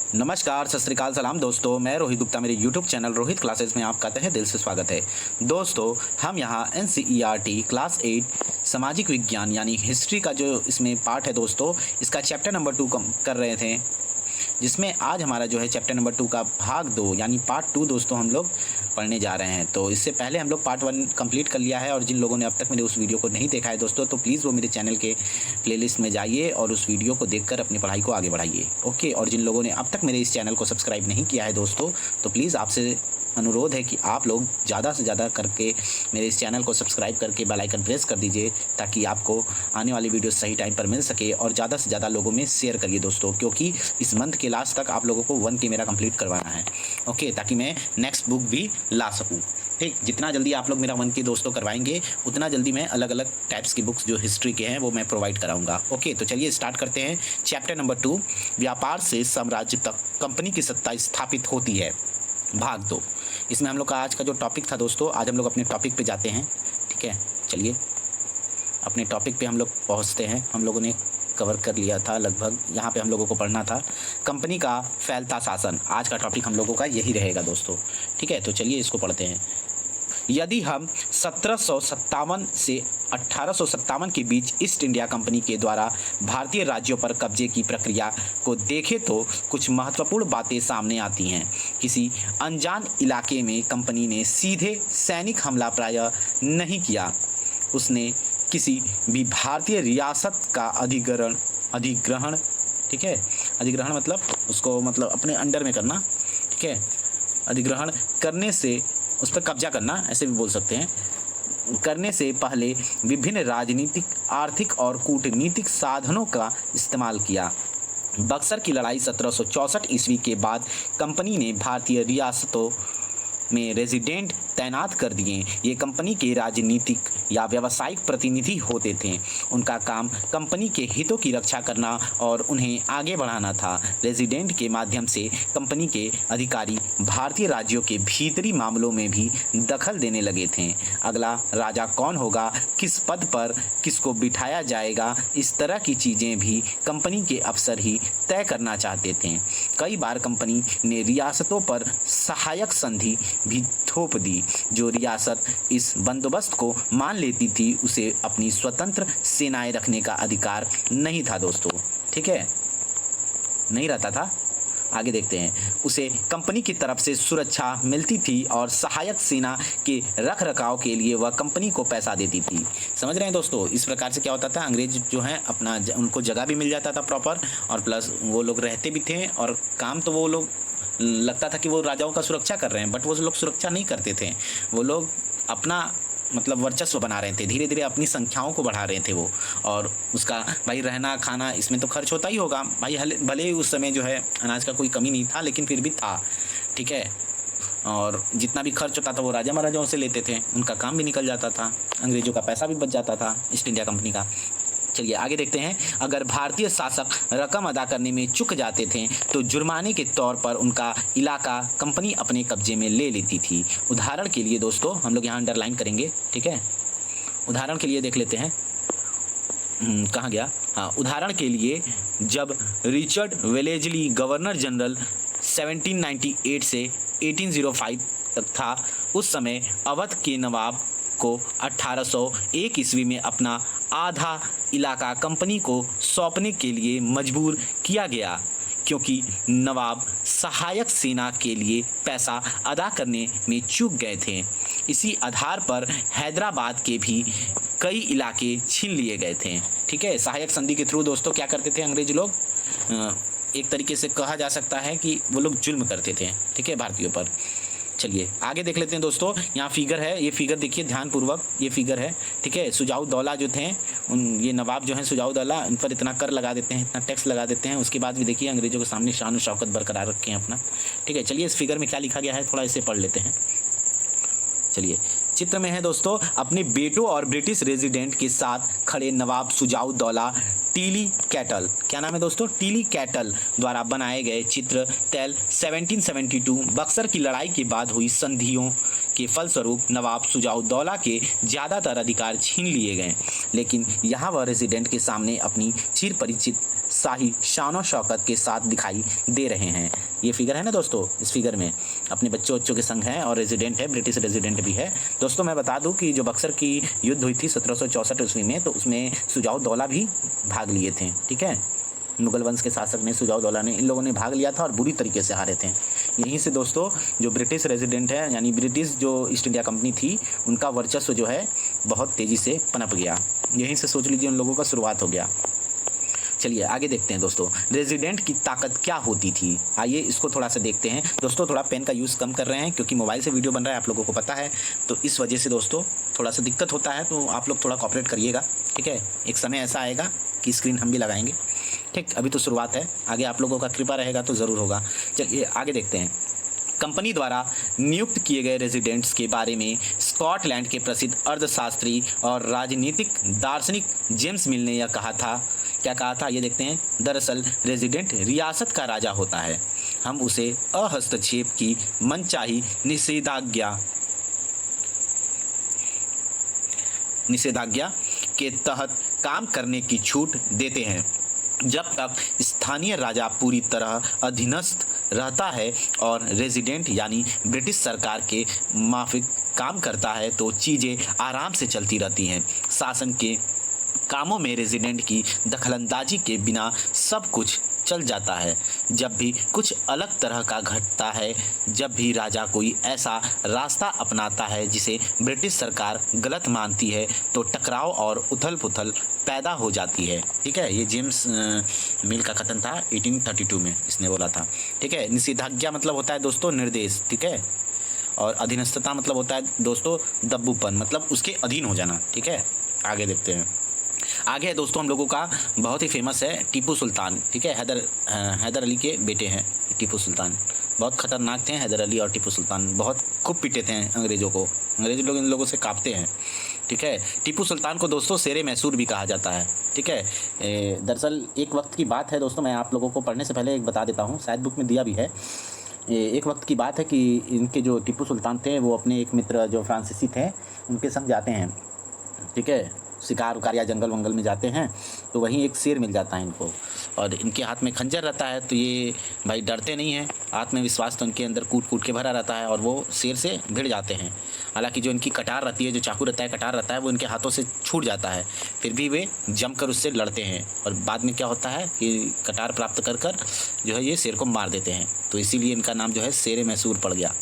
नमस्कार, सत श्री अकाल, सलाम दोस्तों। मैं रोहित गुप्ता, मेरे YouTube चैनल रोहित क्लासेस में आपका तहे दिल से स्वागत है। दोस्तों, हम यहाँ NCERT क्लास 8 सामाजिक विज्ञान यानी हिस्ट्री का जो इसमें पार्ट है दोस्तों, इसका चैप्टर नंबर 2 कर रहे थे, जिसमें आज हमारा जो है चैप्टर नंबर 2 का भाग 2 यानी पार्ट 2 दोस्तों हम लोग पढ़ने जा रहे हैं। तो इससे पहले हम लोग पार्ट 1 कंप्लीट कर लिया है, और जिन लोगों ने अब तक मेरे उस वीडियो को नहीं देखा है दोस्तों, तो प्लीज़ वो मेरे चैनल के प्लेलिस्ट में जाइए और उस वीडियो को देखकर अपनी पढ़ाई को आगे बढ़ाइए। ओके, और जिन लोगों ने अब तक मेरे इस चैनल को सब्सक्राइब नहीं किया है दोस्तों, तो प्लीज़ आपसे अनुरोध है कि आप लोग ज़्यादा से ज़्यादा करके मेरे इस चैनल को सब्सक्राइब करके बेल आइकन प्रेस कर दीजिए, ताकि आपको आने वाली वीडियो सही टाइम पर मिल सके, और ज़्यादा से ज़्यादा लोगों में शेयर करिए दोस्तों, क्योंकि इस मंथ के लास्ट तक आप लोगों को 1 की मेरा कंप्लीट करवाना है। ओके, ताकि मैं नेक्स्ट बुक भी ला सकूँ। ठीक, जितना जल्दी आप लोग मेरा 1 की दोस्तों करवाएंगे, उतना जल्दी मैं अलग अलग टाइप्स की बुक्स जो हिस्ट्री के हैं वो मैं प्रोवाइड कराऊंगा। ओके, तो चलिए स्टार्ट करते हैं। चैप्टर नंबर 2, व्यापार से साम्राज्य तक कंपनी की सत्ता स्थापित होती है, भाग 2। इसमें हम लोग का आज का जो टॉपिक था दोस्तों, आज हम लोग अपने टॉपिक पे जाते हैं। ठीक है, चलिए अपने टॉपिक पे हम लोग पहुंचते हैं। हम लोगों ने कवर कर लिया था लगभग, यहाँ पे हम लोगों को पढ़ना था कंपनी का फैलता शासन। आज का टॉपिक हम लोगों का यही रहेगा दोस्तों। ठीक है, तो चलिए इसको पढ़ते हैं। यदि हम 1757 से 1857 के बीच ईस्ट इंडिया कंपनी के द्वारा भारतीय राज्यों पर कब्जे की प्रक्रिया को देखें, तो कुछ महत्वपूर्ण बातें सामने आती हैं। किसी अनजान इलाके में कंपनी ने सीधे सैनिक हमला प्रायः नहीं किया। उसने किसी भी भारतीय रियासत का अधिग्रहण ठीक है, अधिग्रहण मतलब उसको मतलब अपने अंडर में करना। ठीक है, अधिग्रहण करने से उस पर कब्जा करना, ऐसे भी बोल सकते हैं, करने से पहले विभिन्न राजनीतिक, आर्थिक और कूटनीतिक साधनों का इस्तेमाल किया। बक्सर की लड़ाई 1764 ईस्वी के बाद कंपनी ने भारतीय रियासतों में रेजिडेंट तैनात कर दिए। ये कंपनी के राजनीतिक या व्यावसायिक प्रतिनिधि होते थे। उनका काम कंपनी के हितों की रक्षा करना और उन्हें आगे बढ़ाना था। रेजिडेंट के माध्यम से कंपनी के अधिकारी भारतीय राज्यों के भीतरी मामलों में भी दखल देने लगे थे। अगला राजा कौन होगा, किस पद पर किसको बिठाया जाएगा, इस तरह की चीज़ें भी कंपनी के अफसर ही तय करना चाहते थे। कई बार कंपनी ने रियासतों पर सहायक संधि भी थोप दी। जो रियासत इस बंदोबस्त को मान लेती थी, उसे अपनी स्वतंत्र सेनाएं रखने का अधिकार नहीं था दोस्तों। ठीक है, नहीं रहता था। आगे देखते हैं। उसे कंपनी की तरफ से सुरक्षा मिलती थी और सहायक सेना के रख रखाव के लिए वह कंपनी को पैसा देती थी। समझ रहे हैं दोस्तों, इस प्रकार से क्या होता था, अंग्रेज जो है अपना उनको जगह भी मिल जाता था प्रॉपर, और प्लस वो लोग रहते भी थे, और काम तो वो लोग लगता था कि वो राजाओं का सुरक्षा कर रहे हैं, बट वो लोग सुरक्षा नहीं करते थे। वो लोग अपना मतलब वर्चस्व बना रहे थे, धीरे धीरे अपनी संख्याओं को बढ़ा रहे थे वो, और उसका भाई रहना खाना इसमें तो खर्च होता ही होगा भाई। भले ही उस समय जो है अनाज का कोई कमी नहीं था, लेकिन फिर भी था। ठीक है, और जितना भी खर्च होता था वो राजा महाराजाओं से लेते थे, उनका काम भी निकल जाता था, अंग्रेजों का पैसा भी बच जाता था ईस्ट इंडिया कंपनी का। चलिए आगे देखते हैं। अगर भारतीय शासक रकम अदा करने में चूक जाते थे, तो जुर्माने के तौर पर उनका इलाका कंपनी अपने कब्जे में ले लेती थी। उदाहरण के लिए दोस्तों, हम लोग यहाँ अंडरलाइन करेंगे। ठीक है, उदाहरण के लिए देख लेते हैं। कहाँ गया, हाँ, उदाहरण के लिए जब रिचर्ड वेलेजली गवर्नर जनरल 1798 से 1805 तक था, उस समय अवध के नवाब को 1801 ईस्वी में अपना आधा इलाका कंपनी को सौंपने के लिए मजबूर किया गया, क्योंकि नवाब सहायक सेना के लिए पैसा अदा करने में चूक गए थे। इसी आधार पर हैदराबाद के भी कई इलाके छीन लिए गए थे। ठीक है, सहायक संधि के थ्रू दोस्तों क्या करते थे अंग्रेज लोग, एक तरीके से कहा जा सकता है कि वो लोग जुल्म करते थे। ठीक है, भारतीयों पर। चलिए आगे देख लेते हैं दोस्तों। यहाँ फिगर है, ये फिगर देखिए ध्यानपूर्वक, ये फिगर है। ठीक है, सुजाउद्दौला जो थे, ये नवाब जो हैं सुजाउद्दौला, इन पर इतना कर लगा देते हैं, इतना टैक्स लगा देते हैं, उसके बाद भी देखिए अंग्रेजों के सामने शान और शौकत बरकरार रखे हैं अपना। ठीक है, चलिए इस फिगर में क्या लिखा गया है थोड़ा इसे पढ़ लेते हैं। चलिए, चित्र में है दोस्तों, अपने बेटों और ब्रिटिश रेजिडेंट के साथ खड़े नवाब सुजाउद्दौला टीली कैटल, क्या नाम है दोस्तों, टीली कैटल द्वारा बनाए गए चित्र तैल 1772 बक्सर की लड़ाई के बाद हुई संधियों के फलस्वरूप नवाब सुजाउद्दौला के ज़्यादातर अधिकार छीन लिए गए, लेकिन यहाँ वह रेजिडेंट के सामने अपनी चिर परिचित शाही शान और शौकत के साथ दिखाई दे रहे हैं। ये फिगर है ना दोस्तों, इस फिगर में अपने बच्चों के संग हैं और रेजिडेंट है, ब्रिटिश रेजिडेंट भी है। दोस्तों मैं बता दूं कि जो बक्सर की युद्ध हुई थी 1764 ईस्वी में, तो उसमें सुजाउद्दौला भी भाग लिए थे। ठीक है, मुगल वंश के शासक ने, सुजाउद्दौला ने, इन लोगों ने भाग लिया था और बुरी तरीके से हारे थे। यहीं से दोस्तों जो ब्रिटिश रेजिडेंट है, यानी ब्रिटिश जो ईस्ट इंडिया कंपनी थी, उनका वर्चस्व जो है बहुत तेज़ी से पनप गया। यहीं से सोच लीजिए उन लोगों का शुरुआत हो गया। चलिए आगे देखते हैं दोस्तों, रेजिडेंट की ताकत क्या होती थी। आइए इसको थोड़ा सा देखते हैं। दोस्तों थोड़ा पेन का यूज़ कम कर रहे हैं क्योंकि मोबाइल से वीडियो बन रहा है, आप लोगों को पता है, तो इस वजह से दोस्तों थोड़ा सा दिक्कत होता है, तो आप लोग थोड़ा कॉपरेट करिएगा। ठीक है, एक समय ऐसा आएगा कि स्क्रीन हम भी लगाएंगे। ठीक, अभी तो शुरुआत है, आगे आप लोगों का कृपा रहेगा तो ज़रूर होगा। चलिए आगे देखते हैं। कंपनी द्वारा नियुक्त किए गए रेजिडेंट्स के बारे में स्कॉटलैंड के प्रसिद्ध अर्थशास्त्री और राजनीतिक दार्शनिक जेम्स मिल ने यह कहा था। क्या कहा था ये देखते हैं। दरअसल रेजिडेंट रियासत का राजा होता है, हम उसे अहस्तक्षेप की मनचाही निषेधाज्ञा के तहत काम करने की छूट देते हैं। जब तक स्थानीय राजा पूरी तरह अधीनस्थ रहता है और रेजिडेंट यानी ब्रिटिश सरकार के माफिक काम करता है तो चीज़ें आराम से चलती रहती हैं। शासन के कामों में रेजिडेंट की दखलंदाजी के बिना सब कुछ चल जाता है। जब भी कुछ अलग तरह का घटता है, जब भी राजा कोई ऐसा रास्ता अपनाता है जिसे ब्रिटिश सरकार गलत मानती है, तो टकराव और उथल पुथल पैदा हो जाती है। ठीक है, ये जेम्स मिल का कथन था 1832 में, इसने बोला था। ठीक है, निषेधाज्ञा मतलब होता है दोस्तों निर्देश। ठीक है, और अधीनस्थता मतलब होता है दोस्तों दब्बूपन, मतलब उसके अधीन हो जाना। ठीक है, आगे देखते हैं। आगे है दोस्तों हम लोगों का बहुत ही फेमस है टीपू सुल्तान। ठीक है, हैदर अली के बेटे हैं टीपू सुल्तान। बहुत खतरनाक थे हैदर अली और टीपू सुल्तान, बहुत खूब पीटे थे अंग्रेज़ों को, अंग्रेज़ लोग इन लोगों से कांपते हैं। ठीक है, टीपू सुल्तान को दोस्तों शेरे मैसूर भी कहा जाता है। ठीक है, दरअसल एक वक्त की बात है दोस्तों, मैं आप लोगों को पढ़ने से पहले एक बता देता हूँ, शायद बुक में दिया भी है। एक वक्त की बात है कि इनके जो टीपू सुल्तान थे वो अपने एक मित्र जो फ्रांसीसी थे उनके संग जाते हैं। ठीक है, शिकार उकार या जंगल वंगल में जाते हैं, तो वहीं एक शेर मिल जाता है इनको, और इनके हाथ में खंजर रहता है, तो ये भाई डरते नहीं हैं, आत्मविश्वास तो इनके अंदर कूट कूट के भरा रहता है, और वो शेर से भिड़ जाते हैं। हालांकि जो इनकी कटार रहती है, जो चाकू रहता है, कटार रहता है, वो इनके हाथों से छूट जाता है, फिर भी वे जमकर उससे लड़ते हैं, और बाद में क्या होता है कि कटार प्राप्त कर कर जो है ये शेर को मार देते हैं, तो इसीलिए इनका नाम जो है शेर मैसूर पड़ गया।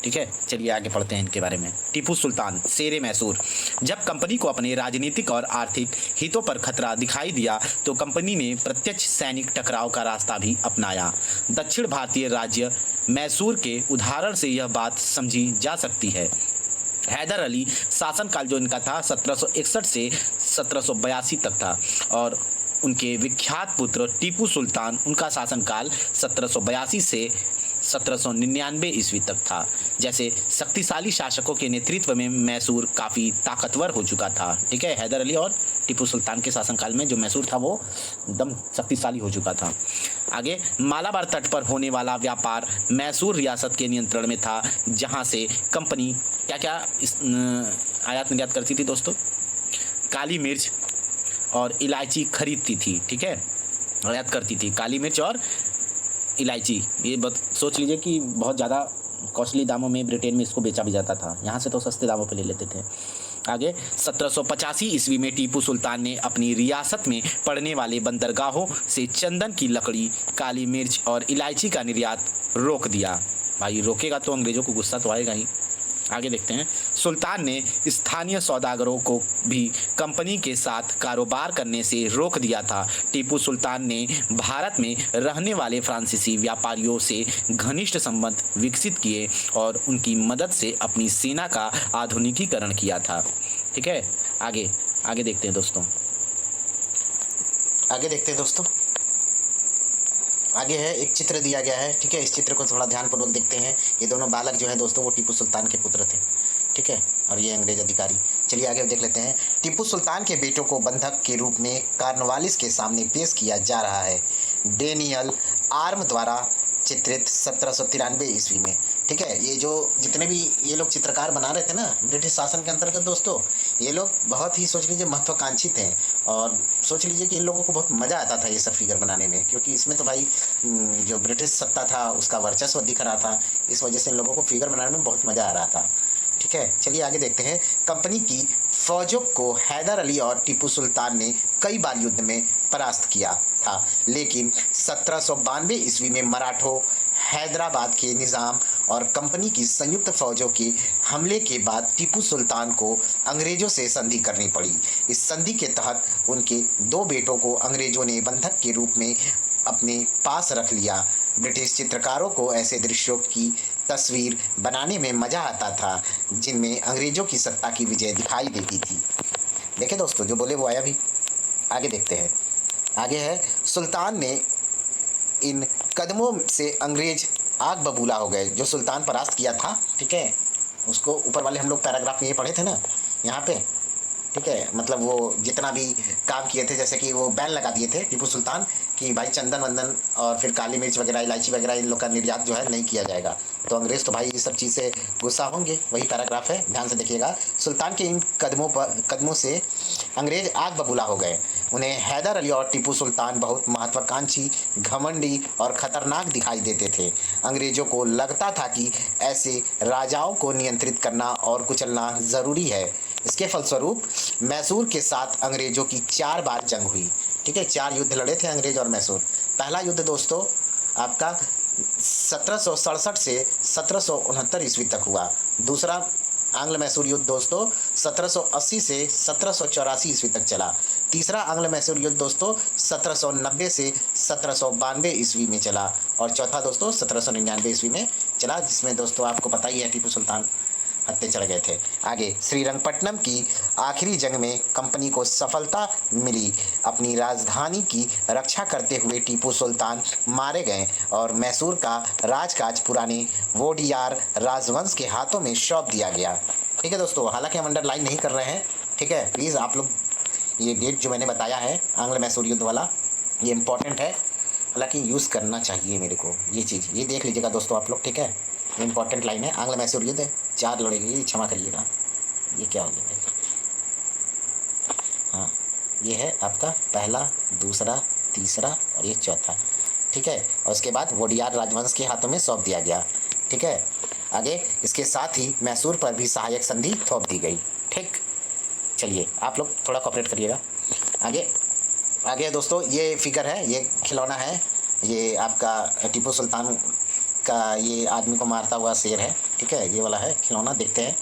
ठीक है, चलिए आगे पढ़ते हैं इनके बारे में। टीपू सुल्तान शेर मैसूर। जब कंपनी को अपने राजनीतिक और आर्थिक हितों पर खतरा दिखाई दिया तो कंपनी ने प्रत्यक्ष सैनिक टकराव का रास्ता भी अपनाया। दक्षिण भारतीय राज्य मैसूर के उदाहरण से यह बात समझी जा सकती है। हैदर अली शासनकाल जो इनका था 1761 से 1782 तक था, और उनके विख्यात पुत्र टीपू सुल्तान, उनका शासनकाल 1782 से 1799 ईस्वी तक था। जैसे शक्तिशाली शासकों के नेतृत्व में मैसूर काफ़ी ताकतवर हो चुका था। ठीक है, हैदर अली और टीपू सुल्तान के शासनकाल में जो मैसूर था वो एकदम शक्तिशाली हो चुका था। आगे, मालाबार तट पर होने वाला व्यापार मैसूर रियासत के नियंत्रण में था, जहां से कंपनी क्या क्या आयात निर्यात करती थी दोस्तों। काली मिर्च और इलायची खरीदती थी। ठीक है, आयात करती थी काली मिर्च और इलायची। ये सोच लीजिए कि बहुत ज़्यादा कॉस्टली दामों में ब्रिटेन में इसको बेचा भी जाता था, यहाँ से तो सस्ते दामों पे ले लेते थे। आगे 1785 ईस्वी में टीपू सुल्तान ने अपनी रियासत में पड़ने वाले बंदरगाहों से चंदन की लकड़ी, काली मिर्च और इलायची का निर्यात रोक दिया। भाई रोकेगा तो अंग्रेज़ों को गुस्सा तो आएगा ही। आगे देखते हैं। सुल्तान ने स्थानीय सौदागरों को भी कंपनी के साथ कारोबार करने से रोक दिया था। टीपू सुल्तान ने भारत में रहने वाले फ्रांसीसी व्यापारियों से घनिष्ठ संबंध विकसित किए और उनकी मदद से अपनी सेना का आधुनिकीकरण किया था। ठीक है, आगे आगे देखते हैं दोस्तों, आगे है एक चित्र दिया गया है। ठीक है, इस चित्र को थोड़ा ध्यानपूर्वक देखते हैं। ये दोनों बालक जो है दोस्तों वो टीपू सुल्तान के पुत्र थे। ठीक है, और ये अंग्रेज अधिकारी। चलिए आगे देख लेते हैं। टीपू सुल्तान के बेटों को बंधक के रूप में कार्नवालिस के सामने पेश किया जा रहा है। डेनियल आर्म द्वारा चित्रित 1793 ईस्वी में। ठीक है। ये जो जितने भी ये लोग चित्रकार बना रहे थे ना ब्रिटिश शासन के अंतर्गत दोस्तों, ये लोग बहुत ही सोच लीजिए महत्वाकांक्षी थे, और सोच लीजिए कि इन लोगों को बहुत मज़ा आता था ये सब फिगर बनाने में, क्योंकि इसमें तो भाई जो ब्रिटिश सत्ता था उसका वर्चस्व दिख रहा था। इस वजह से इन लोगों को फिगर बनाने में बहुत मज़ा आ रहा था। ठीक है, चलिए आगे देखते हैं। कंपनी की फौजों को हैदर अली और टीपू सुल्तान ने कई बार युद्ध में परास्त किया था, लेकिन 1792 ईस्वी में मराठों, हैदराबाद के निज़ाम और कंपनी की संयुक्त फौजों के हमले के बाद टीपू सुल्तान को अंग्रेज़ों से संधि करनी पड़ी। इस संधि के तहत उनके 2 बेटों को अंग्रेज़ों ने बंधक के रूप में अपने पास रख लिया। ब्रिटिश चित्रकारों को ऐसे दृश्यों की तस्वीर बनाने में मज़ा आता था जिनमें अंग्रेज़ों की सत्ता की विजय दिखाई देती थी। देखे दोस्तों, जो बोले वो आया भी। आगे देखते हैं। आगे है, सुल्तान ने इन कदमों से अंग्रेज आग बबूला हो गए। जो सुल्तान परास्त किया था, ठीक है, उसको ऊपर वाले हम लोग पैराग्राफ में ये पढ़े थे ना यहाँ पे, ठीक है, मतलब वो जितना भी काम किए थे, जैसे कि वो बैन लगा दिए थे टीपू सुल्तान कि भाई चंदन वंदन और फिर काली मिर्च वगैरह, इलायची वगैरह इन लोग का निर्यात जो है नहीं किया जाएगा। तो अंग्रेज़ तो भाई इस सब चीज़ से गुस्सा होंगे। वही पैराग्राफ है, ध्यान से देखिएगा। सुल्तान के इन कदमों से अंग्रेज आग बबूला हो गए। उन्हें हैदर अली और टीपू सुल्तान बहुत महत्वाकांक्षी, घमंडी और ख़तरनाक दिखाई देते थे। अंग्रेज़ों को लगता था कि ऐसे राजाओं को नियंत्रित करना और कुचलना ज़रूरी है। इसके फलस्वरूप मैसूर के साथ अंग्रेज़ों की 4 बार जंग हुई। ठीक है, 4 युद्ध लड़े थे अंग्रेज़ और मैसूर। पहला युद्ध दोस्तों आपका 1767 से 1769 ईस्वी तक हुआ। दूसरा आंग्ल मैसूर युद्ध दोस्तों 1780 से 1784 ईस्वी तक चला। तीसरा आंग्ल मैसूर युद्ध दोस्तों 1790 से 1792 ईस्वी में चला। और चौथा दोस्तों 1799 ईस्वी में चला, जिसमें दोस्तों आपको पता ही है टीपू सुल्तान हत्या चढ़ गए थे। आगे, श्रीरंगपट्टनम की आखिरी जंग में कंपनी को सफलता मिली। अपनी राजधानी की रक्षा करते हुए टीपू सुल्तान मारे गए और मैसूर का राजकाज पुराने वोडियार राजवंश के हाथों में सौंप दिया गया। ठीक है दोस्तों, हालांकि हम अंडरलाइन नहीं कर रहे हैं, ठीक है, प्लीज़ आप लोग ये डेट जो मैंने बताया है आंग्ल मैसूर युद्ध वाला, ये इंपॉर्टेंट है, हालांकि यूज़ करना चाहिए मेरे को ये चीज़, ये देख लीजिएगा दोस्तों आप लोग, ठीक है। ये इंपॉर्टेंट लाइन है, आंग्ल मैसूर युद्ध 4 लड़ेंगे, क्षमा करिएगा, ये क्या हो गया भाई। हाँ, ये है आपका पहला, दूसरा, तीसरा और ये चौथा, ठीक है। और उसके बाद वोडियार राजवंश के हाथों में सौंप दिया गया, ठीक है। आगे इसके साथ ही मैसूर पर भी सहायक संधि थोप दी गई। ठीक, चलिए आप लोग थोड़ा कोऑपरेट करिएगा। आगे आगे दोस्तों ये फिगर है, ये खिलौना है, ये आपका टीपू सुल्तान का ये आदमी को मारता हुआ शेर है, ठीक है, ये वाला है खिलौना। देखते हैं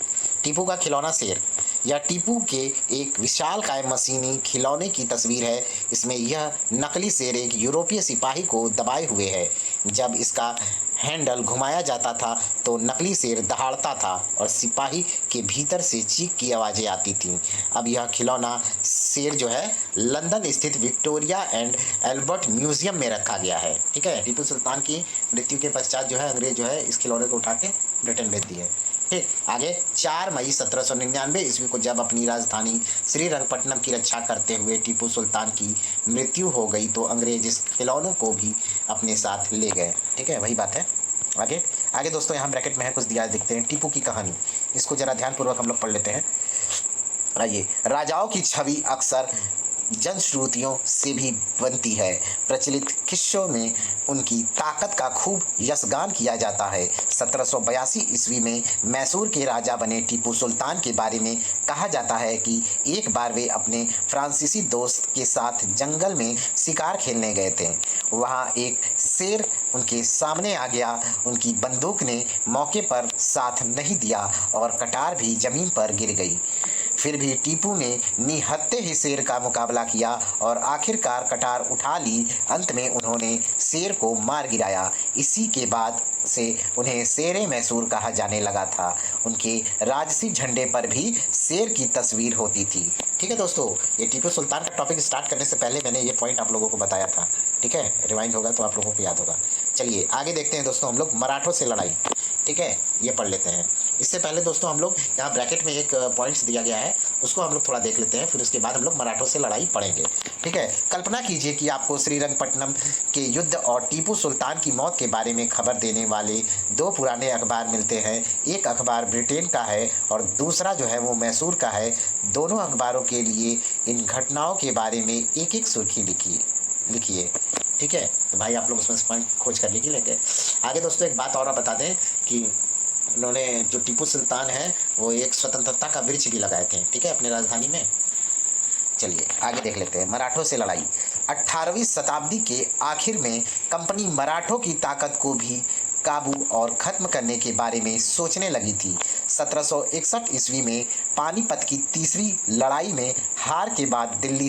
टीपू का खिलौना शेर। यह टीपू के एक विशालकाय मशीनी खिलौने की तस्वीर है। इसमें यह नकली शेर एक यूरोपीय सिपाही को दबाए हुए है। जब इसका हैंडल घुमाया जाता था तो नकली शेर दहाड़ता था और सिपाही के भीतर से चीख की आवाज़ें आती थीं। अब यह खिलौना शेर जो है लंदन स्थित विक्टोरिया एंड एल्बर्ट म्यूज़ियम में रखा गया है। ठीक है, टीपू सुल्तान की मृत्यु के पश्चात जो है अंग्रेज जो है इस खिलौने को उठा के ब्रिटेन भेज दिए। ठीक, आगे 4 मई 1799 ईस्वी को जब अपनी राजधानी श्रीरंगपट्टनम की रक्षा करते हुए टीपू सुल्तान की मृत्यु हो गई तो अंग्रेज इस खिलौनों को भी अपने साथ ले गए। ठीक है, वही बात है। आगे आगे दोस्तों यहाँ ब्रैकेट में है, कुछ दिया देखते हैं। टीपू की कहानी, इसको ज़रा ध्यानपूर्वक हम लोग पढ़ लेते हैं। आइए, राजाओं की छवि अक्सर जनश्रुतियों से भी बनती है। प्रचलित किस्सों में उनकी ताकत का खूब यशगान किया जाता है। 1782 ईस्वी में मैसूर के राजा बने टीपू सुल्तान के बारे में कहा जाता है कि एक बार वे अपने फ्रांसीसी दोस्त के साथ जंगल में शिकार खेलने गए थे। वहां एक शेर उनके सामने आ गया। उनकी बंदूक ने मौके पर साथ नहीं दिया और कटार भी जमीन पर गिर गई। फिर भी टीपू ने निहत्थे ही शेर का मुकाबला किया और आखिरकार कटार उठा ली। अंत में उन्होंने शेर को मार गिराया। इसी के बाद से उन्हें शेरे मैसूर कहा जाने लगा था। उनके राजसी झंडे पर भी शेर की तस्वीर होती थी। ठीक है दोस्तों, ये टीपू सुल्तान का टॉपिक स्टार्ट करने से पहले मैंने ये पॉइंट आप लोगों को बताया था। ठीक है, रिवाइंड होगा तो आप लोगों को याद होगा। चलिए आगे देखते हैं दोस्तों हम लोग मराठों से लड़ाई। ठीक है, ये पढ़ लेते हैं। इससे पहले दोस्तों हम लोग यहाँ ब्रैकेट में एक पॉइंट्स दिया गया है, उसको हम लोग थोड़ा देख लेते हैं, फिर उसके बाद हम लोग मराठों से लड़ाई पड़ेंगे। ठीक है, कल्पना कीजिए कि आपको श्रीरंगपट्टनम के युद्ध और टीपू सुल्तान की मौत के बारे में खबर देने वाले दो पुराने अखबार मिलते हैं। एक अखबार ब्रिटेन का है और दूसरा जो है वो मैसूर का है। दोनों अखबारों के लिए इन घटनाओं के बारे में एक एक सुर्खी लिखिए। ठीक है, तो भाई आप लोग उसमें से पॉइंट खोज कर लीजिए। आगे दोस्तों एक बात और बता दें कि उन्होंने जो टीपू सुल्तान है वो एक स्वतंत्रता का वृक्ष भी लगाए थे, ठीक है, अपनी राजधानी में। चलिए आगे देख लेते हैं। मराठों से लड़ाई। 18वीं शताब्दी के आखिर में कंपनी मराठों की ताकत को भी काबू और ख़त्म करने के बारे में सोचने लगी थी। 1761 ईस्वी में पानीपत की तीसरी लड़ाई में हार के बाद दिल्ली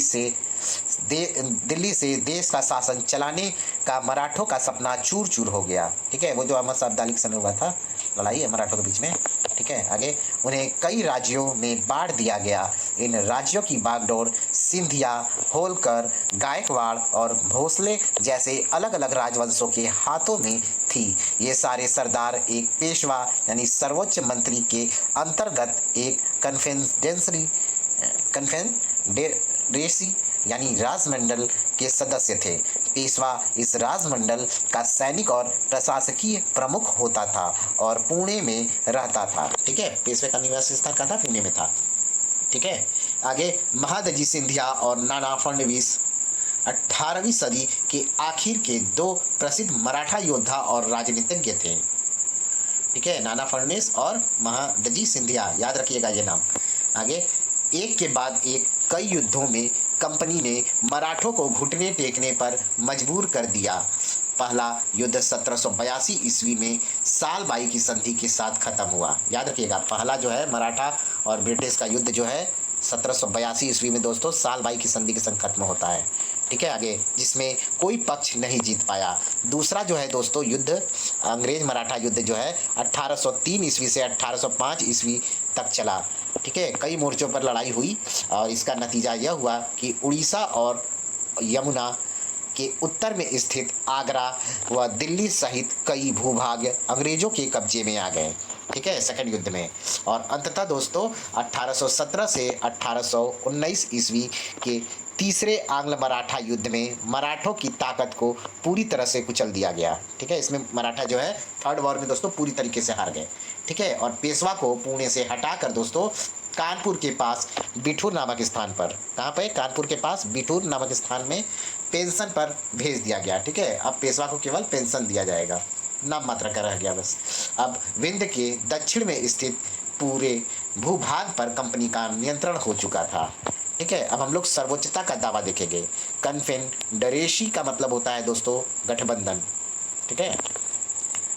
से देश का शासन चलाने का मराठों का सपना चूर चूर हो गया। ठीक है, वो जो अहमद शाह अब्दाली के समय हुआ था, लड़ाई है मराठों के बीच में। ठीक है, आगे उन्हें कई राज्यों में बांट दिया गया। इन राज्यों की बागडोर सिंधिया, होलकर, गायकवाड़ और भोसले जैसे अलग अलग राजवंशों के हाथों में थी। ये सारे सरदार एक पेशवा यानी सर्वोच्च मंत्री के अंतर्गत एक कन्फेडरेसी यानी राजमंडल के सदस्य थे। पेशवा इस राजमंडल का सैनिक और प्रशासकीय प्रमुख होता था और पुणे में रहता था। ठीक है, पेशवे का निवास स्थान कहाँ था? पुणे में था। ठीक है, आगे महादजी सिंधिया और नाना फडणवीस 18वीं सदी के आखिर के दो प्रसिद्ध मराठा योद्धा और राजनीतिज्ञ थे। ठीक है, नाना फडणवीस और महादजी सिंधिया, याद रखिएगा ये नाम। आगे एक के बाद एक कई युद्धों में कंपनी ने मराठों को घुटने टेकने पर मजबूर कर दिया। पहला युद्ध 1782 ईस्वी में सालबाई की संधि के साथ खत्म हुआ। याद रखिएगा, पहला जो है मराठा और ब्रिटिश का युद्ध जो है 1782 ईस्वी में दोस्तों सालबाई की संधि के संग खत्म होता है। ठीक है, आगे जिसमें कोई पक्ष नहीं जीत पाया। दूसरा जो है दोस्तों युद्ध अंग्रेज मराठा युद्ध जो है 1803 ईस्वी से 1805 ईस्वी तक चला। ठीक है, कई मोर्चों पर लड़ाई हुई और इसका नतीजा यह हुआ कि उड़ीसा और यमुना के उत्तर में स्थित आगरा व दिल्ली सहित कई भूभाग अंग्रेजों के कब्जे में आ गए। ठीक है, सेकंड युद्ध में। और अंततः दोस्तों 1817 से 1819 ईस्वी के तीसरे आंग्ल मराठा युद्ध में मराठों की ताकत को पूरी तरह से कुचल दिया गया। ठीक है, इसमें मराठा जो है थर्ड वॉर में दोस्तों पूरी तरीके से हार गए। ठीक है, और पेशवा को पुणे से हटाकर दोस्तों कानपुर के पास बिठूर नामक स्थान पर, कहाँ पे? कानपुर के पास बिठूर नामक स्थान में पेंशन पर भेज दिया गया। ठीक है, अब पेशवा को केवल पेंशन दिया जाएगा, नाम मात्र का रह गया बस। अब विंध्य के दक्षिण में स्थित पूरे भूभाग पर कंपनी का नियंत्रण हो चुका था। ठीक है, अब हम लोग सर्वोच्चता का दावा देखेंगे। कन्फेडरेसी का मतलब होता है दोस्तों गठबंधन। ठीक है,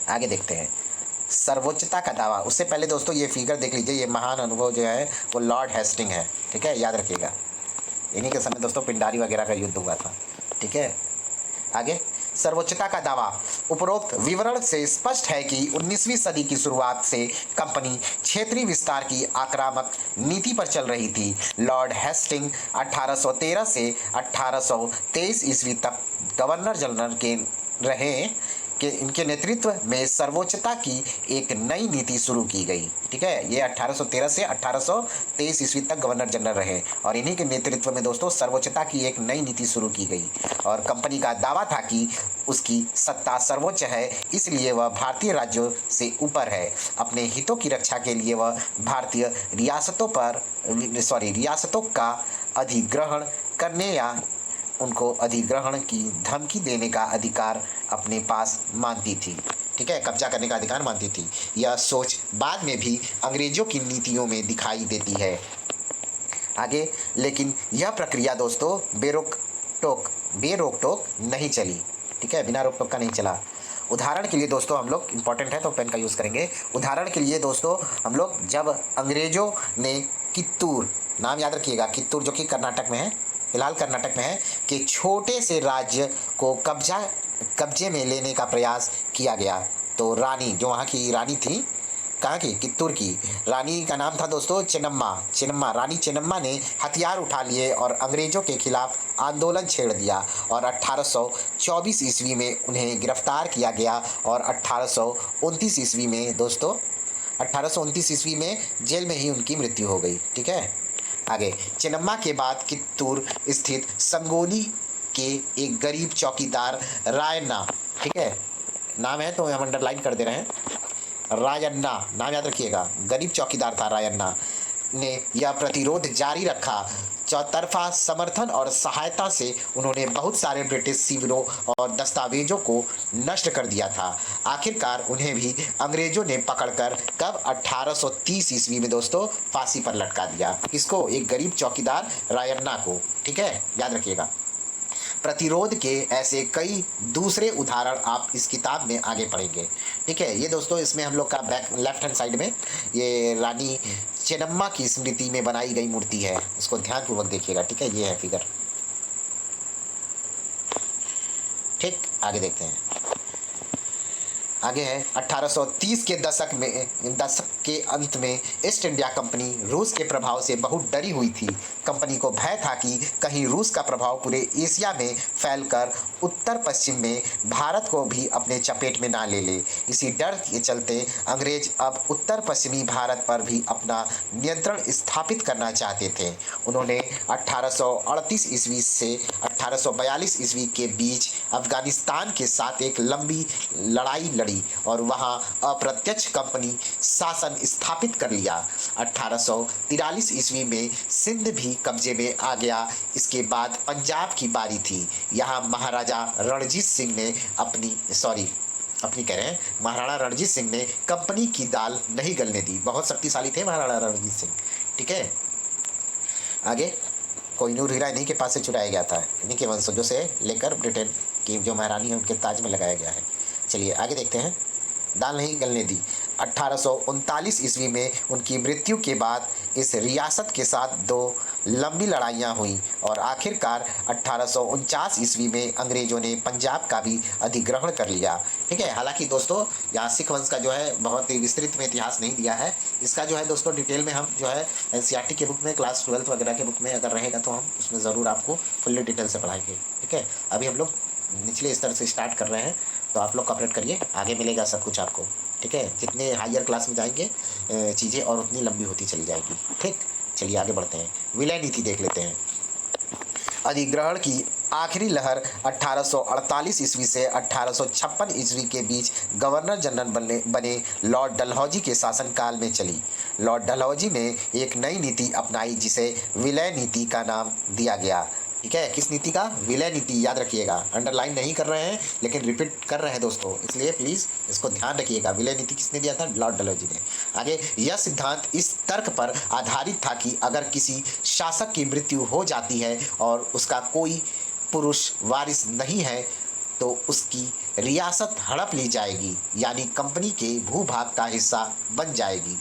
आगे देखते हैं सर्वोच्चता का दावा। उससे पहले दोस्तों ये फिगर देख लीजिए, ये महान अनुभव जो है वो लॉर्ड हेस्टिंग है। ठीक है, याद रखिएगा, इन्हीं के समय दोस्तों पिंडारी वगैरह का युद्ध हुआ था। ठीक है, आगे सर्वोच्चता का दावा। उपरोक्त विवरण से स्पष्ट है कि 19वीं सदी की शुरुआत से कंपनी क्षेत्रीय विस्तार की आक्रामक नीति पर चल रही थी। लॉर्ड हेस्टिंग 1813 से 1823 ईस्वी तक गवर्नर जनरल के रहे कि इनके नेतृत्व में सर्वोच्चता की एक नई नीति शुरू की गई। ठीक है, ये 1813 से 1823 ईस्वी तक गवर्नर जनरल रहे और इन्हीं के नेतृत्व में दोस्तों सर्वोच्चता की एक नई नीति शुरू की गई। और कंपनी का दावा था कि उसकी सत्ता सर्वोच्च है, इसलिए वह भारतीय राज्यों से ऊपर है। अपने हितों की रक्षा के लिए वह भारतीय रियासतों का अधिग्रहण करने या उनको अधिग्रहण की धमकी देने का अधिकार अपने पास मानती थी। ठीक है, कब्जा करने का अधिकार मानती थी। यह सोच बाद में भी अंग्रेजों की नीतियों में दिखाई देती है। आगे लेकिन यह प्रक्रिया दोस्तों बेरोक टोक नहीं चली। ठीक है, बिना रोक टोक का नहीं चला। उदाहरण के लिए दोस्तों हम लोग, इंपॉर्टेंट है तो पेन का यूज़ करेंगे। उदाहरण के लिए दोस्तों हम लोग जब अंग्रेजों ने कित्तूर, नाम याद रखिएगा, कित्तूर जो कि कर्नाटक में है, फिलहाल कर्नाटक में है, कि छोटे से राज्य को कब्जे में लेने का प्रयास किया गया तो रानी, जो वहाँ की रानी थी, कहाँ की? कित्तूर की रानी का नाम था दोस्तों चिन्नम्मा। रानी चिन्नम्मा ने हथियार उठा लिए और अंग्रेजों के खिलाफ आंदोलन छेड़ दिया और 1824 ईस्वी में उन्हें गिरफ्तार किया गया और 1829 ईस्वी में दोस्तों 1829 ईस्वी में जेल में ही उनकी मृत्यु हो गई। ठीक है, आगे चेन्नम्मा के बाद कित्तूर स्थित संगोली के एक गरीब चौकीदार रायन्ना, ठीक है, नाम है तो हम अंडरलाइन कर दे रहे हैं, रायन्ना नाम याद रखिएगा, गरीब चौकीदार था रायन्ना, ने यह प्रतिरोध जारी रखा। चौतरफा समर्थन और सहायता से उन्होंने बहुत सारे ब्रिटिश शिविरों और दस्तावेजों को नष्ट कर दिया था। आखिरकार उन्हें भी अंग्रेजों ने पकड़कर कब 1830 ईस्वी में दोस्तों फांसी पर लटका दिया। किसको? एक गरीब चौकीदार रायन्ना को। ठीक है, याद रखिएगा। प्रतिरोध के ऐसे कई दूसरे उदाहरण आप इस किताब में आगे पढ़ेंगे। ठीक है, ये दोस्तों इसमें हम लोग का बैक लेफ्ट हैंड साइड में ये रानी चेन्नम्मा की स्मृति में बनाई गई मूर्ति है, इसको ध्यानपूर्वक देखिएगा। ठीक है, ये है फिगर। ठीक, आगे देखते हैं। आगे है 1830 के दशक के अंत में ईस्ट इंडिया कंपनी रूस के प्रभाव से बहुत डरी हुई थी। कंपनी को भय था कि कहीं रूस का प्रभाव पूरे एशिया में फैलकर उत्तर पश्चिम में भारत को भी अपने चपेट में ना ले ले। इसी डर के चलते अंग्रेज अब उत्तर पश्चिमी भारत पर भी अपना नियंत्रण स्थापित करना चाहते थे। उन्होंने 1838 ईस्वी से 1842 ईस्वी के बीच अफगानिस्तान के साथ एक लंबी लड़ाई लड़ी और वहां अप्रत्यक्ष कंपनी शासन स्थापित कर लिया। 1843 ईस्वी में सिंध भी कब्जे में आ गया। इसके बाद पंजाब की बारी थी। यहाँ महाराजा रणजीत सिंह ने महाराणा रणजीत सिंह ने कंपनी की दाल नहीं गलने दी। बहुत शक्तिशाली थे महाराणा रणजीत सिंह। ठीक है, आगे कोहिनूर हीरा इन्हीं के पास से चुराया गया था, इन्हीं के वंशजों से लेकर ब्रिटेन की जो महारानी है उनके ताज में लगाया गया है। चलिए आगे देखते हैं। दाल नहीं गलने दी। 1839 ईस्वी में उनकी मृत्यु के बाद इस रियासत के साथ दो लंबी लड़ाइयाँ हुईं और आखिरकार 1849 ईस्वी में अंग्रेजों ने पंजाब का भी अधिग्रहण कर लिया। ठीक है, हालांकि दोस्तों यहाँ सिख वंश का जो है बहुत ही विस्तृत में इतिहास नहीं दिया है। इसका जो है दोस्तों डिटेल में हम जो है एनसीईआरटी के बुक में क्लास 12 वगैरह के बुक में अगर रहेगा तो हम उसमें ज़रूर आपको फुल्ली डिटेल से पढ़ाएंगे। ठीक है, अभी हम लोग निचले स्तर से स्टार्ट कर रहे हैं, तो आप लोग कॉपरेट करिए, आगे मिलेगा सब कुछ आपको। ठीक है, जितने हायर क्लास में जाएंगे चीज़ें और उतनी लंबी होती चली जाएगी। ठीक, चलिए आगे बढ़ते हैं। विलय नीति देख लेते हैं। अधिग्रहण की आखिरी लहर 1848 ईस्वी से 1856 ईस्वी के बीच गवर्नर जनरल बने लॉर्ड डलहौजी के शासनकाल में चली। लॉर्ड डलहौजी ने एक नई नीति अपनाई जिसे विलय नीति का नाम दिया गया। ठीक है, किस नीति का? विलय नीति। याद रखिएगा, अंडरलाइन नहीं कर रहे हैं लेकिन रिपीट कर रहे हैं दोस्तों, इसलिए प्लीज़ इसको ध्यान रखिएगा। विलय नीति किसने दिया था? लॉर्ड डलहौजी ने। आगे, यह सिद्धांत इस तर्क पर आधारित था कि अगर किसी शासक की मृत्यु हो जाती है और उसका कोई पुरुष वारिस नहीं है तो उसकी रियासत हड़प ली जाएगी, यानी कंपनी के भूभाग का हिस्सा बन जाएगी।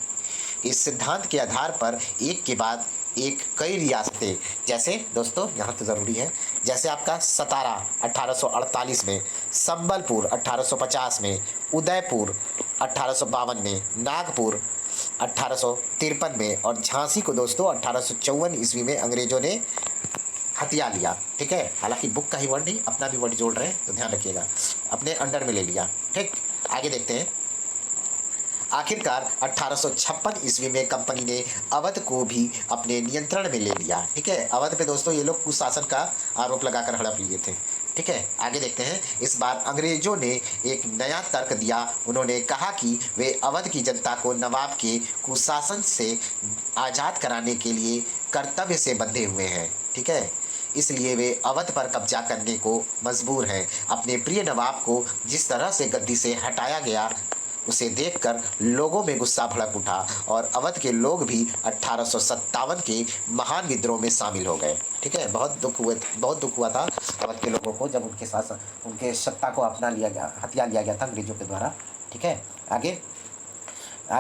इस सिद्धांत के आधार पर एक के बाद एक कई रियासतें, जैसे दोस्तों यहाँ तो ज़रूरी है, जैसे आपका सतारा 1848 में, संबलपुर 1850 में, उदयपुर 1852 में, नागपुर 1853 में और झांसी को दोस्तों 1854 ईस्वी में अंग्रेजों ने हथिया लिया। ठीक है, हालांकि बुक का ही वर्ड नहीं, अपना भी वर्ड जोड़ रहे हैं तो ध्यान रखिएगा, अपने अंडर में ले लिया। ठीक, आगे देखते हैं। आखिरकार 1856 ईस्वी में कंपनी ने अवध को भी अपने नियंत्रण में ले लिया। ठीक है, अवध पे दोस्तों ये लोग कुशासन का आरोप लगाकर हड़प लिए थे। ठीक है, आगे देखते हैं। इस बार अंग्रेजों ने एक नया तर्क दिया। उन्होंने कहा कि वे अवध की जनता को नवाब के कुशासन से आज़ाद कराने के लिए कर्तव्य से बंधे हुए हैं। ठीक है, इसलिए वे अवध पर कब्जा करने को मजबूर हैं। अपने प्रिय नवाब को जिस तरह से गद्दी से हटाया गया उसे देखकर लोगों में गुस्सा भड़क उठा और अवध के लोग भी 1857 के महान विद्रोह में शामिल हो गए। ठीक है, बहुत दुख हुआ था अवध के लोगों को जब उनके सत्ता को अपना लिया गया, हथिया लिया गया था अंग्रेजों के द्वारा। ठीक है, आगे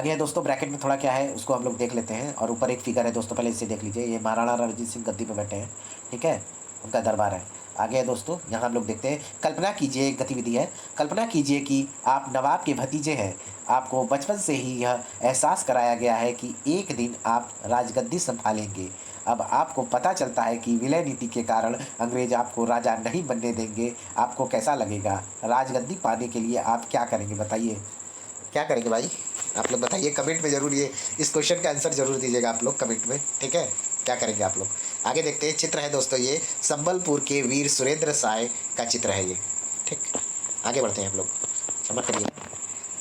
है दोस्तों, ब्रैकेट में थोड़ा क्या है उसको हम लोग देख लेते हैं। और ऊपर एक फिगर है दोस्तों, पहले इसे देख लीजिए। ये महाराणा रणजीत सिंह गद्दी पे बैठे हैं। ठीक है, उनका दरबार है। आगे है दोस्तों, यहाँ हम लोग देखते हैं। कल्पना कीजिए, गतिविधि है। कल्पना कीजिए कि आप नवाब के भतीजे हैं। आपको बचपन से ही यह एहसास कराया गया है कि एक दिन आप राजगद्दी संभालेंगे। अब आपको पता चलता है कि विलय नीति के कारण अंग्रेज आपको राजा नहीं बनने देंगे। आपको कैसा लगेगा? राजगद्दी पाने के लिए आप क्या करेंगे बताइए? क्या करेंगे भाई, आप लोग बताइए कमेंट में ज़रूर, ये इस क्वेश्चन का आंसर ज़रूर दीजिएगा आप लोग कमेंट में, ठीक है। क्या करेंगे आप लोग। आगे देखते हैं, चित्र है दोस्तों ये संबलपुर के वीर सुरेंद्र साय का चित्र है ये, ठीक। आगे बढ़ते हैं हम लोग, क्षमा करिए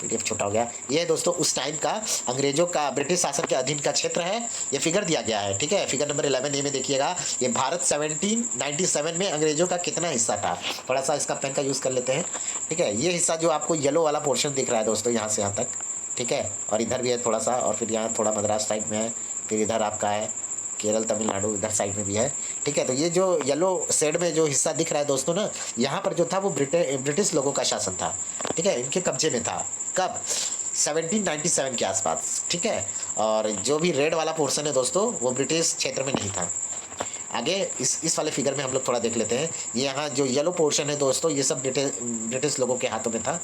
पीडीएफ छोटा हो गया। ये है दोस्तों उस टाइम का अंग्रेजों का ब्रिटिश शासन के अधीन का क्षेत्र है। ये फिगर दिया गया है, ठीक है। फिगर नंबर 11 ए में देखिएगा, ये भारत 1797 में अंग्रेजों का कितना हिस्सा था। थोड़ा सा इसका पेन का यूज़ कर लेते हैं, ठीक है। ये हिस्सा जो आपको येलो वाला पोर्शन दिख रहा है दोस्तों, यहाँ से यहाँ तक, ठीक है। और इधर भी है थोड़ा सा, और फिर यहाँ थोड़ा मद्रास साइड में है, फिर इधर आपका है केरल तमिलनाडु, इधर साइड में भी है, ठीक है। तो ये जो येलो शेड में जो हिस्सा दिख रहा है दोस्तों ना, यहाँ पर जो था वो ब्रिटिश लोगों का शासन था, ठीक है। इनके कब्जे में था। कब? 1797 के आसपास, ठीक है। और जो भी रेड वाला पोर्शन है दोस्तों, वो ब्रिटिश क्षेत्र में नहीं था। आगे इस वाले फिगर में हम लोग थोड़ा देख लेते हैं। ये यहाँ जो येलो पोर्शन है दोस्तों, ये सब ब्रिटिश लोगों के हाथों में था।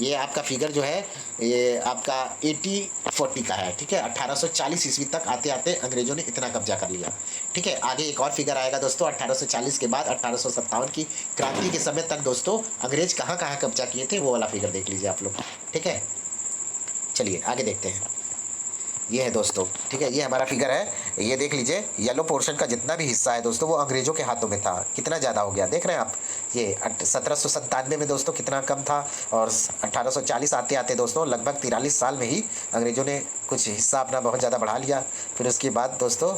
ये आपका फिगर जो है ये आपका 1840 का है, ठीक है। 1840 ईस्वी तक आते आते अंग्रेजों ने इतना कब्जा कर लिया, ठीक है। आगे एक और फिगर आएगा दोस्तों 1840 के बाद 1857 की क्रांति के समय तक दोस्तों अंग्रेज कहाँ कहाँ कब्जा किए थे, वो वाला फिगर देख लीजिए आप लोग, ठीक है। चलिए आगे देखते हैं। ये है दोस्तों, ठीक है। ये हमारा फिगर है, ये देख लीजिए येलो पोर्शन का जितना भी हिस्सा है दोस्तों, वो अंग्रेजों के हाथों में था। कितना ज़्यादा हो गया देख रहे हैं आप। ये 1797 में दोस्तों कितना कम था, और 1840 आते आते दोस्तों लगभग 43 साल में ही अंग्रेजों ने कुछ हिस्सा अपना बहुत ज़्यादा बढ़ा लिया। फिर उसके बाद दोस्तों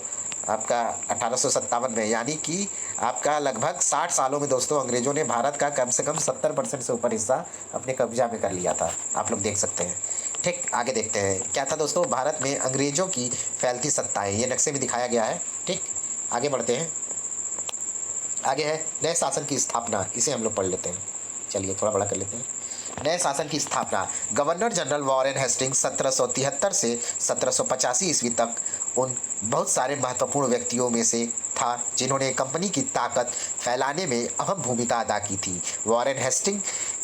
आपका 1857 में, यानी कि आपका लगभग 60 सालों में दोस्तों अंग्रेजों ने भारत का कम से कम 70% से ऊपर हिस्सा अपने कब्जा में कर लिया था। आप लोग देख सकते हैं, ठीक। आगे देखते हैं क्या था दोस्तों, भारत में अंग्रेजों की फैलती सत्ताएं, ये नक्शे में दिखाया गया है, ठीक। आगे बढ़ते हैं। आगे है नए शासन की स्थापना, इसे हम लोग पढ़ लेते हैं। चलिए थोड़ा बड़ा कर लेते हैं। नए शासन की स्थापना, गवर्नर जनरल वॉरेन हेस्टिंग्स 1773 से 1785 ईस्वी तक उन बहुत सारे महत्वपूर्ण व्यक्तियों में से था जिन्होंने कंपनी की ताकत फैलाने में अहम भूमिका अदा की थी। वॉरेन हेस्टिंग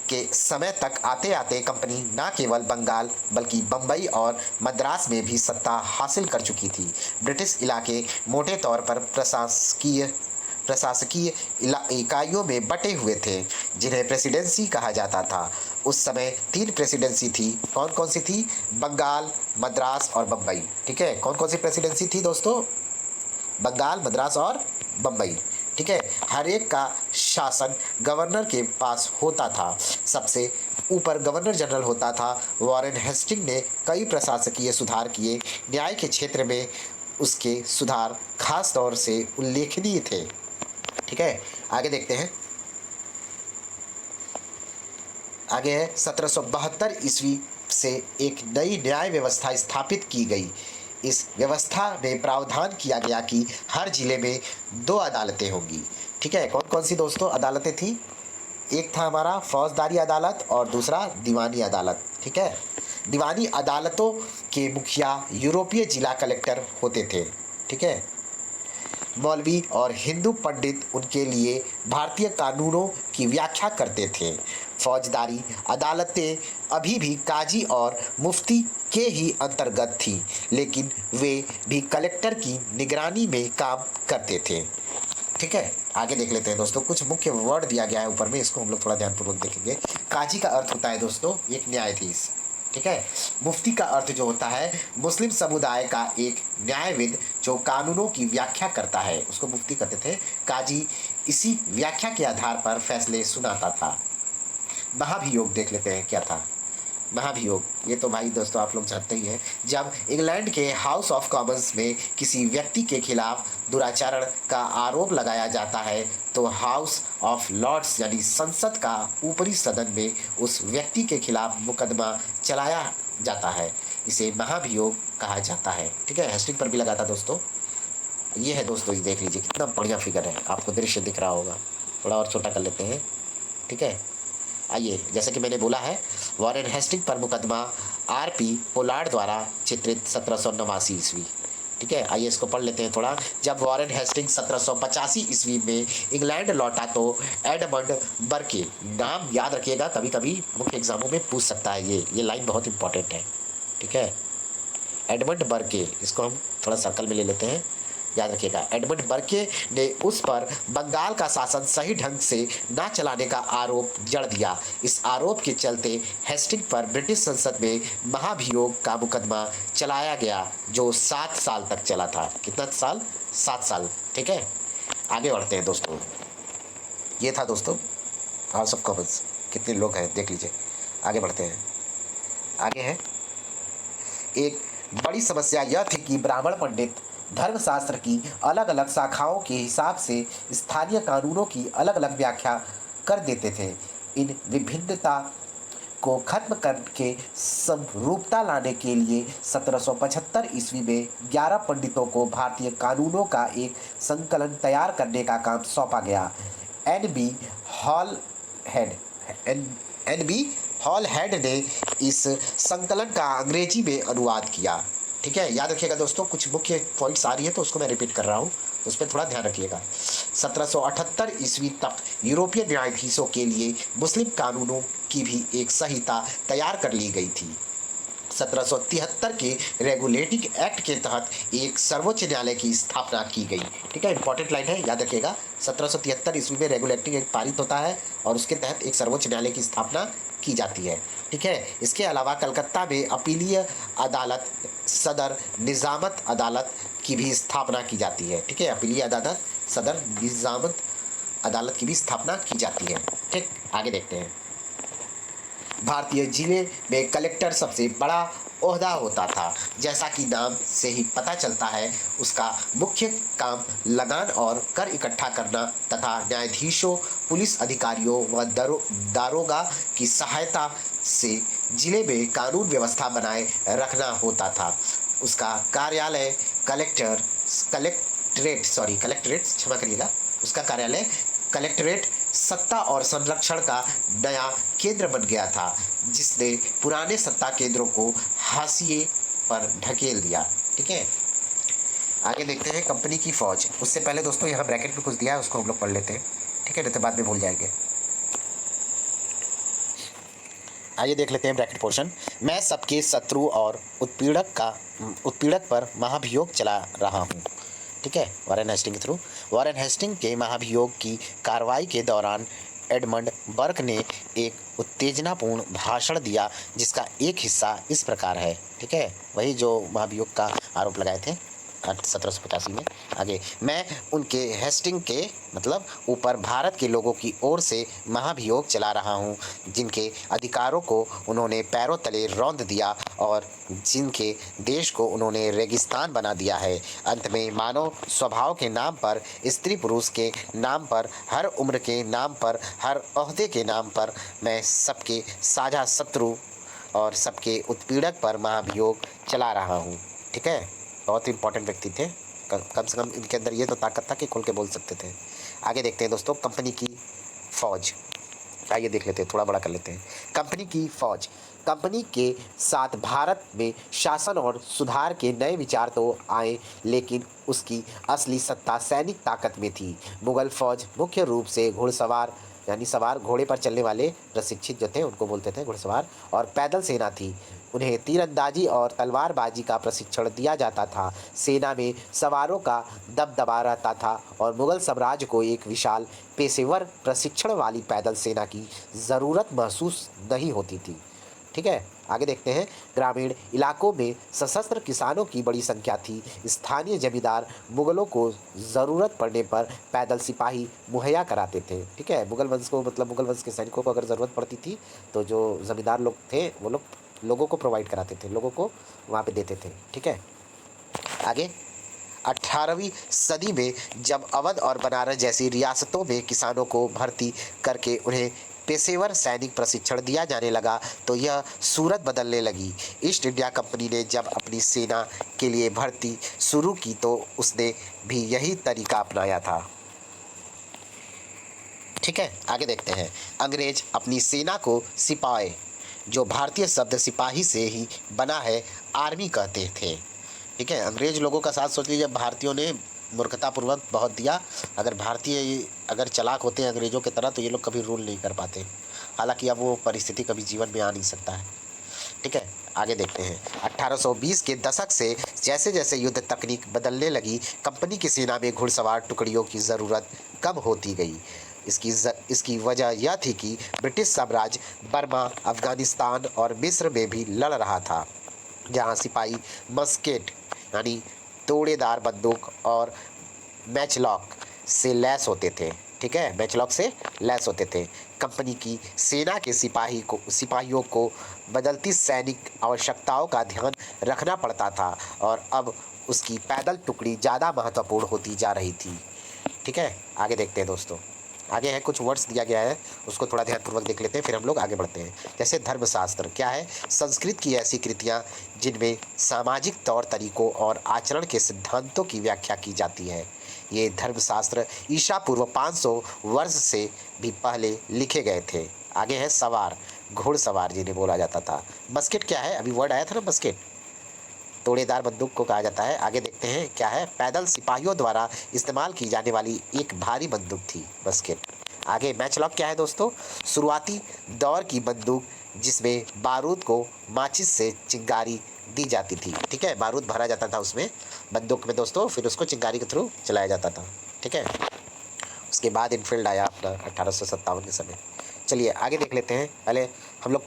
के समय तक आते आते कंपनी न केवल बंगाल बल्कि बम्बई और मद्रास में भी सत्ता हासिल कर चुकी थी। ब्रिटिश इलाके मोटे तौर पर प्रशासकीय इकाइयों में बटे हुए थे जिन्हें प्रेसिडेंसी कहा जाता था। उस समय 3 प्रेसिडेंसी थी। कौन कौन सी थी? बंगाल, मद्रास और बम्बई, ठीक है। कौन कौन सी प्रेसिडेंसी थी दोस्तों? बंगाल, मद्रास और बम्बई, ठीक है। हर एक का शासन गवर्नर के पास होता था। सबसे ऊपर गवर्नर जनरल होता था। वॉरेन हेस्टिंग ने कई प्रशासकीय सुधार किए। न्याय के क्षेत्र में उसके सुधार खास तौर से उल्लेखनीय थे, ठीक है। आगे देखते हैं। आगे है 1772 ईस्वी से एक नई न्याय व्यवस्था स्थापित की गई। इस व्यवस्था में प्रावधान किया गया कि हर जिले में 2 अदालतें होंगी, ठीक है। कौन कौन सी दोस्तों अदालतें थी? एक था हमारा फौजदारी अदालत और दूसरा दीवानी अदालत, ठीक है। दीवानी अदालतों के मुखिया यूरोपीय जिला कलेक्टर होते थे, ठीक है। मौलवी और हिंदू पंडित उनके लिए भारतीय कानूनों की व्याख्या करते थे। फौजदारी अदालतें अभी भी काजी और मुफ्ती के ही अंतर्गत थी, लेकिन वे भी कलेक्टर की निगरानी में काम करते थे, ठीक है। आगे देख लेते हैं दोस्तों। कुछ मुख्य वर्ड दिया गया है ऊपर में, इसको हम लोग थोड़ा ध्यानपूर्वक देखेंगे। काजी का अर्थ होता है दोस्तों एक न्यायाधीश, ठीक है। मुफ्ती का अर्थ जो होता है मुस्लिम समुदाय का एक न्यायविद जो कानूनों की व्याख्या करता है, उसको मुफ्ती कहते थे। काजी इसी व्याख्या के आधार पर फैसले सुनाता था। महाभियोग देख लेते हैं क्या था। महाभियोग, ये तो भाई दोस्तों आप लोग जानते ही हैं। जब इंग्लैंड के हाउस ऑफ कॉमन्स में किसी व्यक्ति के खिलाफ दुराचरण का आरोप लगाया जाता है तो हाउस ऑफ लॉर्ड्स यानी संसद का ऊपरी सदन में उस व्यक्ति के खिलाफ मुकदमा चलाया जाता है। इसे महाभियोग कहा जाता है, ठीक है। हेस्टिंग पर भी लगा था दोस्तों। ये है दोस्तों, ये देख लीजिए कितना बढ़िया फिगर है, आपको दृश्य दिख रहा होगा। थोड़ा और छोटा कर लेते हैं, ठीक है। आइए, जैसे कि मैंने बोला है, वॉरेन हेस्टिंग पर मुकदमा आरपी पोलार्ड द्वारा चित्रित 1789 ईस्वी, ठीक है। आइए इसको पढ़ लेते हैं थोड़ा। जब वॉरेन हेस्टिंग 1785 ईस्वी में इंग्लैंड लौटा तो एडमंड बर्के, नाम याद रखिएगा, कभी कभी मुख्य एग्जामों में पूछ सकता है, ये लाइन बहुत इंपॉर्टेंट है, ठीक है। एडमंड बर्के, इसको हम थोड़ा सर्कल में ले लेते हैं। याद रखिएगा। एडमंड बर्के ने उस पर बंगाल का शासन सही ढंग से न चलाने का आरोप जड़ दिया। इस आरोप के चलते हेस्टिंग पर ब्रिटिश संसद में महाभियोग का मुकदमा चलाया गया, जो 7 साल तक चला था। कितना साल? 7 साल। ठीक है, आगे बढ़ते हैं दोस्तों। ये था दोस्तों हाउस ऑफ कॉमन्स। कितने लोग हैं देख लीजिए। आगे बढ़ते हैं। आगे है, एक बड़ी समस्या यह थी कि ब्राह्मण पंडित धर्मशास्त्र की अलग अलग शाखाओं के हिसाब से स्थानीय कानूनों की अलग अलग व्याख्या कर देते थे। इन विभिन्नता को खत्म करके समरूपता लाने के लिए 1775 ईस्वी में 11 पंडितों को भारतीय कानूनों का एक संकलन तैयार करने का काम सौंपा गया। एन बी हॉल हेड ने इस संकलन का अंग्रेजी में अनुवाद किया। ठीक है, याद रखिएगा दोस्तों, कुछ मुख्य पॉइंट्स आ रही है तो उसको मैं रिपीट कर रहा हूँ, तो उस पर थोड़ा ध्यान रखिएगा। 1778 ईस्वी तक यूरोपीय न्यायाधीशों के लिए मुस्लिम कानूनों की भी एक संहिता तैयार कर ली गई थी। 1773 के रेगुलेटिंग एक्ट के तहत एक सर्वोच्च न्यायालय की स्थापना की गई। ठीक है, इंपॉर्टेंट लाइन है, याद रखिएगा। 1773 ईस्वी में रेगुलेटिंग एक्ट पारित होता है और उसके तहत एक सर्वोच्च न्यायालय की स्थापना की जाती है। ठीक है, इसके अलावा कलकत्ता में अपीलीय अदालत, सदर निजामत अदालत की भी स्थापना की जाती है। ठीक है, अपीलीय अदालत, सदर निजामत अदालत की भी स्थापना की जाती है। ठीक, आगे देखते हैं। भारतीय जिले में कलेक्टर सबसे बड़ा ओहदा होता था। जैसा कि नाम से ही पता चलता है, उसका मुख्य काम लगान और कर इकट्ठा करना तथा न्यायाधीशों, पुलिस अधिकारियों व दारोगा की सहायता से जिले में कानून व्यवस्था बनाए रखना होता था। उसका कार्यालय कलेक्ट्रेट सत्ता और संरक्षण का नया केंद्र बन गया था, जिसने पुराने सत्ता केंद्रों को हाशिए पर ढकेल दिया। ठीक है, आगे देखते हैं कंपनी की फौज। उससे पहले दोस्तों यहाँ ब्रैकेट में कुछ दिया है, उसको हम लोग पढ़ लेते हैं। ठीक है, नहीं तो बाद में भूल जाएंगे। आइए देख लेते हैं ब्रैकेट पोर्शन। मैं सबके शत्रु और उत्पीड़क पर महाभियोग चला रहा हूँ। ठीक है, वॉरेन हेस्टिंग के थ्रू। वॉरेन हेस्टिंग के महाभियोग की कार्रवाई के दौरान एडमंड बर्क ने एक उत्तेजनापूर्ण भाषण दिया, जिसका एक हिस्सा इस प्रकार है। ठीक है, वही जो महाभियोग का आरोप लगाए थे 1785 में। आगे, मैं उनके हेस्टिंग के मतलब ऊपर भारत के लोगों की ओर से महाभियोग चला रहा हूँ, जिनके अधिकारों को उन्होंने पैरों तले रौंद दिया और जिनके देश को उन्होंने रेगिस्तान बना दिया है। अंत में मानव स्वभाव के नाम पर, स्त्री पुरुष के नाम पर, हर उम्र के नाम पर, हर ओहदे के नाम पर मैं सबके साझा शत्रु और सबके उत्पीड़क पर महाभियोग चला रहा हूँ। ठीक है, बहुत ही इंपॉर्टेंट व्यक्ति थे। कम से कम इनके अंदर ये तो ताकत था कि खोल के बोल सकते थे। आगे देखते हैं दोस्तों कंपनी की फौज। आइए देख लेते हैं, थोड़ा बड़ा कर लेते हैं। कंपनी की फौज। कंपनी के साथ भारत में शासन और सुधार के नए विचार तो आए, लेकिन उसकी असली सत्ता सैनिक ताकत में थी। मुगल फौज मुख्य रूप से घुड़सवार यानी सवार घोड़े पर चलने वाले प्रशिक्षित जो थे उनको बोलते थे घुड़सवार, और पैदल सेना थी। उन्हें तीरंदाजी और तलवारबाजी का प्रशिक्षण दिया जाता था। सेना में सवारों का दबदबा रहता था और मुगल साम्राज्य को एक विशाल पेशेवर प्रशिक्षण वाली पैदल सेना की ज़रूरत महसूस नहीं होती थी। ठीक है, आगे देखते हैं। ग्रामीण इलाकों में सशस्त्र किसानों की बड़ी संख्या थी। स्थानीय जमींदार मुगलों को ज़रूरत पड़ने पर पैदल सिपाही मुहैया कराते थे। ठीक है, मुगल वंश को मतलब मुगल वंश के सैनिकों को अगर ज़रूरत पड़ती थी तो जो जमींदार लोग थे वो लोग लोगों को प्रोवाइड कराते थे, लोगों को वहाँ पे देते थे। ठीक है, आगे 18वीं सदी में जब अवध और बनारस जैसी रियासतों में किसानों को भर्ती करके उन्हें पेशेवर सैनिक प्रशिक्षण दिया जाने लगा तो यह सूरत बदलने लगी। ईस्ट इंडिया कंपनी ने जब अपनी सेना के लिए भर्ती शुरू की तो उसने भी यही तरीका अपनाया था। ठीक है, आगे देखते हैं। अंग्रेज अपनी सेना को सिपाही, जो भारतीय शब्द सिपाही से ही बना है, आर्मी कहते थे। ठीक है, अंग्रेज लोगों का साथ सोच लीजिए, भारतीयों ने मूर्खतापूर्वक बहुत दिया। अगर भारतीय अगर चालाक होते हैं अंग्रेज़ों की तरह तो ये लोग कभी रूल नहीं कर पाते। हालांकि अब वो परिस्थिति कभी जीवन में आ नहीं सकता है। ठीक है, आगे देखते हैं। 1820 के दशक से जैसे जैसे युद्ध तकनीक बदलने लगी, कंपनी की सेना में घुड़सवार टुकड़ियों की ज़रूरत कम होती गई। इसकी वजह यह थी कि ब्रिटिश साम्राज्य बर्मा, अफगानिस्तान और मिस्र में भी लड़ रहा था, जहां सिपाही मस्केट यानी तोड़ेदार बंदूक और मैचलॉक से लैस होते थे। ठीक है, मैचलॉक से लैस होते थे। कंपनी की सेना के सिपाहियों को बदलती सैनिक आवश्यकताओं का ध्यान रखना पड़ता था और अब उसकी पैदल टुकड़ी ज़्यादा महत्वपूर्ण होती जा रही थी। ठीक है, आगे देखते हैं दोस्तों। आगे है कुछ वर्ड्स दिया गया है, उसको थोड़ा ध्यानपूर्वक देख लेते हैं, फिर हम लोग आगे बढ़ते हैं। जैसे धर्मशास्त्र क्या है? संस्कृत की ऐसी कृतियाँ जिनमें सामाजिक तौर तरीकों और आचरण के सिद्धांतों की व्याख्या की जाती है। ये धर्मशास्त्र ईसा पूर्व 500 वर्ष से भी पहले लिखे गए थे। आगे है सवार, घुड़सवार जिन्हें बोला जाता था। मस्केट क्या है? अभी वर्ड आया था ना, मस्केट तोड़ेदार बंदूक को कहा जाता है। आगे देखते हैं क्या है? पैदल सिपाहियों द्वारा इस्तेमाल की जाने वाली एक भारी बंदूक थी मस्केट। आगे मैचलॉक क्या है दोस्तों? शुरुआती दौर की बंदूक जिसमें बारूद को माचिस से चिंगारी दी जाती थी। ठीक है, बारूद भरा जाता था उसमें बंदूक में दोस्तों, फिर उसको चिंगारी के थ्रू चलाया जाता था। ठीक है, उसके बाद इनफील्ड आया अपना 1857 के समय। चलिए आगे देख लेते हैं। पहले हम लोग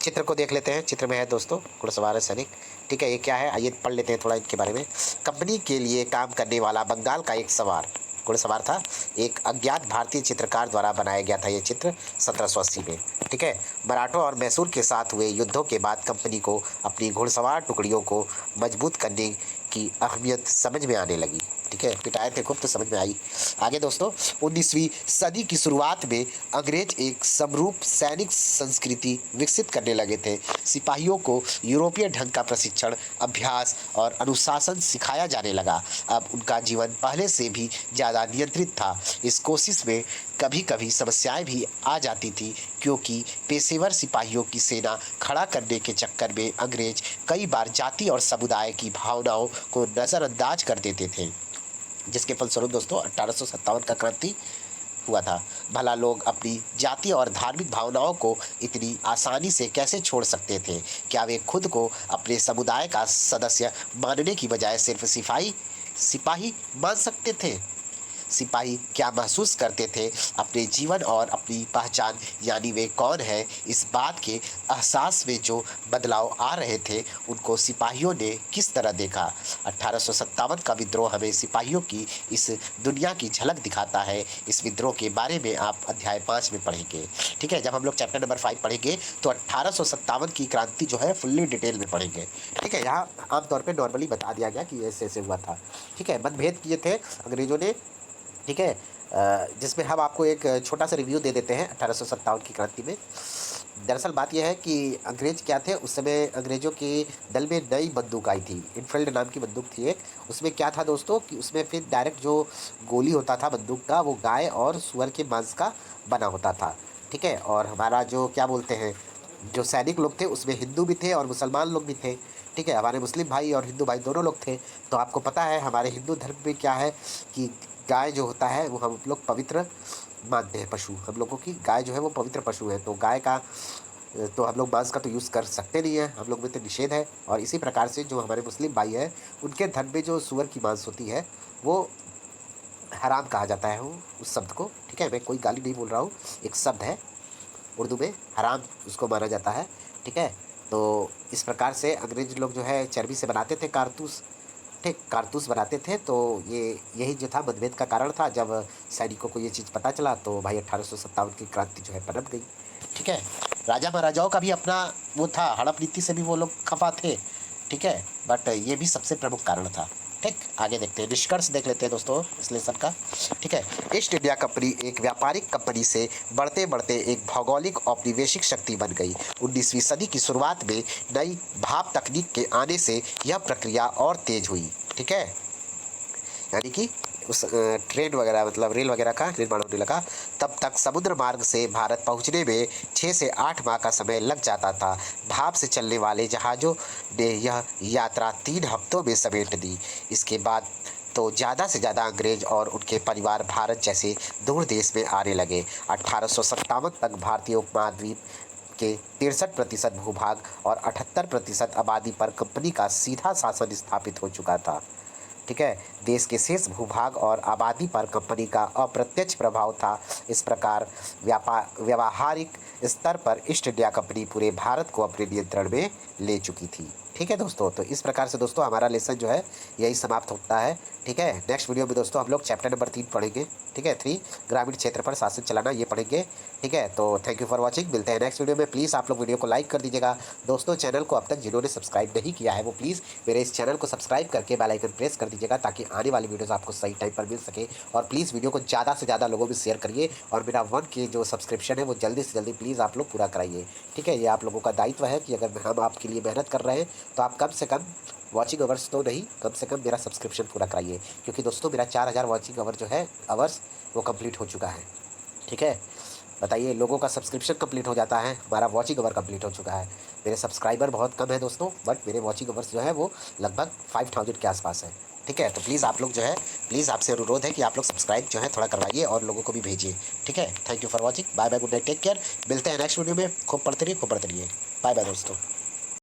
चित्र को देख लेते हैं। चित्र में है दोस्तों घुड़सवार सैनिक। ठीक है, ये क्या है आइए पढ़ लेते हैं थोड़ा इनके बारे में। कंपनी के लिए काम करने वाला बंगाल का एक सवार घुड़सवार था। एक अज्ञात भारतीय चित्रकार द्वारा बनाया गया था ये चित्र 1780 में। ठीक है, मराठों और मैसूर के साथ हुए युद्धों के बाद कंपनी को अपनी घुड़सवार टुकड़ियों को मजबूत करने की अहमियत समझ में आने लगी। ठीक है, पिटाए थे खूब तो समझ में आई। आगे दोस्तों 19वीं सदी की शुरुआत में अंग्रेज एक समरूप सैनिक संस्कृति विकसित करने लगे थे। सिपाहियों को यूरोपीय ढंग का प्रशिक्षण, अभ्यास और अनुशासन सिखाया जाने लगा। अब उनका जीवन पहले से भी ज़्यादा नियंत्रित था। इस कोशिश में कभी कभी समस्याएं भी आ जाती थी, क्योंकि पेशेवर सिपाहियों की सेना खड़ा करने के चक्कर में अंग्रेज कई बार जाति और समुदाय की भावनाओं को नज़रअंदाज कर देते थे, जिसके फलस्वरूप दोस्तों 1857 का क्रांति हुआ था। भला लोग अपनी जाति और धार्मिक भावनाओं को इतनी आसानी से कैसे छोड़ सकते थे? क्या वे खुद को अपने समुदाय का सदस्य मानने की बजाय सिर्फ सिपाही मान सकते थे? सिपाही क्या महसूस करते थे? अपने जीवन और अपनी पहचान यानी वे कौन है, इस बात के एहसास में जो बदलाव आ रहे थे, उनको सिपाहियों ने किस तरह देखा? 1857 का विद्रोह हमें सिपाहियों की इस दुनिया की झलक दिखाता है। इस विद्रोह के बारे में आप अध्याय 5 में पढ़ेंगे। ठीक है, जब हम लोग चैप्टर नंबर 5 पढ़ेंगे तो 1857 की क्रांति जो है फुल्ली डिटेल में पढ़ेंगे। ठीक है, यहाँ आमतौर पर नॉर्मली बता दिया गया कि ऐसे ऐसे हुआ था। ठीक है, मतभेद किए थे अंग्रेजों ने। ठीक है, जिसमें हम आपको एक छोटा सा रिव्यू दे देते हैं 1857 की क्रांति में। दरअसल बात यह है कि अंग्रेज क्या थे उस समय, अंग्रेजों के दल में नई बंदूक आई थी, इनफील्ड नाम की बंदूक थी एक। उसमें क्या था दोस्तों कि उसमें फिर डायरेक्ट जो गोली होता था बंदूक का, वो गाय और सुअर के मांस का बना होता था। ठीक है, और हमारा जो क्या बोलते हैं, जो सैनिक लोग थे उसमें हिंदू भी थे और मुसलमान लोग भी थे। ठीक है, हमारे मुस्लिम भाई और हिंदू भाई दोनों लोग थे। तो आपको पता है हमारे हिंदू धर्म में क्या है कि गाय जो होता है वो हम लोग पवित्र मानते हैं। पशु, हम लोगों की गाय जो है वो पवित्र पशु है, तो गाय का तो हम लोग मांस का तो यूज़ कर सकते नहीं है, हम लोग में तो निषेध है। और इसी प्रकार से जो हमारे मुस्लिम भाई हैं उनके धर्म में जो सुअर की मांस होती है वो हराम कहा जाता है, वो उस शब्द को। ठीक है, मैं कोई गाली नहीं बोल रहा हूँ, एक शब्द है उर्दू में, हराम उसको माना जाता है। ठीक है, तो इस प्रकार से अंग्रेज लोग जो है चर्बी से बनाते थे कारतूस। ठीक, कारतूस बनाते थे। तो ये यही जो था मतभेद का कारण था। जब सैनिकों को ये चीज़ पता चला तो भाई 1857 की क्रांति जो है पनप गई। ठीक है, राजा महाराजाओं का भी अपना वो था, हड़प नीति से भी वो लोग खफा थे। ठीक है, बट ये भी सबसे प्रमुख कारण था। ठीक, आगे देखते हैं, निष्कर्ष देख लेते हैं दोस्तों इस लेसन का। ठीक है, ईस्ट इंडिया कंपनी एक व्यापारिक कंपनी से बढ़ते बढ़ते एक भौगोलिक औपनिवेशिक शक्ति बन गई। 19वीं सदी की शुरुआत में नई भाप तकनीक के आने से यह प्रक्रिया और तेज हुई। ठीक है, यानी कि उस ट्रेन वगैरह मतलब रेल वगैरह का निर्माण होने लगा। तब तक समुद्र मार्ग से भारत पहुंचने में 6 से 8 माह का समय लग जाता था। भाप से चलने वाले जहाज़ों ने यह यात्रा 3 हफ्तों में समेट दी। इसके बाद तो ज़्यादा से ज़्यादा अंग्रेज और उनके परिवार भारत जैसे दूर देश में आने लगे। 1857 तक भारतीय उपमहाद्वीप के 63% भूभाग और 78% आबादी पर कंपनी का सीधा शासन स्थापित हो चुका था। ठीक है, देश के शेष भूभाग और आबादी पर कंपनी का अप्रत्यक्ष प्रभाव था। इस प्रकार व्यावहारिक स्तर पर ईस्ट इंडिया कंपनी पूरे भारत को अपने नियंत्रण में ले चुकी थी। ठीक है दोस्तों, तो इस प्रकार से दोस्तों हमारा लेसन जो है यही समाप्त होता है। ठीक है, नेक्स्ट वीडियो में दोस्तों हम लोग चैप्टर नंबर 3 पढ़ेंगे। ठीक है, 3 ग्रामीण क्षेत्र पर शासन चलाना, ये पढ़ेंगे। ठीक है, तो थैंक यू फॉर वॉचिंग, मिलते हैं नेक्स्ट वीडियो में। प्लीज़ आप लोग वीडियो को लाइक कर दीजिएगा। दोस्तों चैनल को अब तक जिन्होंने सब्सक्राइब नहीं किया है वो प्लीज़ मेरे इस चैनल को सब्सक्राइब करके बेल आइकन प्रेस कर दीजिएगा, ताकि आने वाली वीडियोस आपको सही टाइम पर मिल सके। और प्लीज़ वीडियो को ज़्यादा से ज़्यादा लोगों में शेयर करिए, और मेरा 1 के जो सब्सक्रिप्शन है वो जल्दी से जल्दी प्लीज़ आप लोग पूरा कराइए। ठीक है, ये आप लोगों का दायित्व है कि अगर हम आपके लिए मेहनत कर रहे हैं तो आप कम से कम वॉचिंग आवर्स तो नहीं, कम से कम मेरा सब्सक्रिप्शन पूरा कराइए, क्योंकि दोस्तों मेरा 4000 वॉचिंग आवर जो है आवर्स वो कंप्लीट हो चुका है। ठीक है, बताइए, लोगों का सब्सक्रिप्शन कंप्लीट हो जाता है, हमारा वॉचिंग आवर कंप्लीट हो चुका है। मेरे सब्सक्राइबर बहुत कम है दोस्तों, बट मेरे वॉचिंग आवर्स जो है वो लगभग 5000 के आसपास है। ठीक है, तो प्लीज़ आप लोग जो है, प्लीज़ आपसे अनुरोध है कि आप लोग सब्सक्राइब जो है थोड़ा करवाइए और लोगों को भी भेजिए। ठीक है, thank you for watching, bye bye, good night, take care. मिलते हैं नेक्स्ट वीडियो में। खूब पढ़ते रहिए, खूब पढ़ते रहिए। बाय बाय दोस्तों।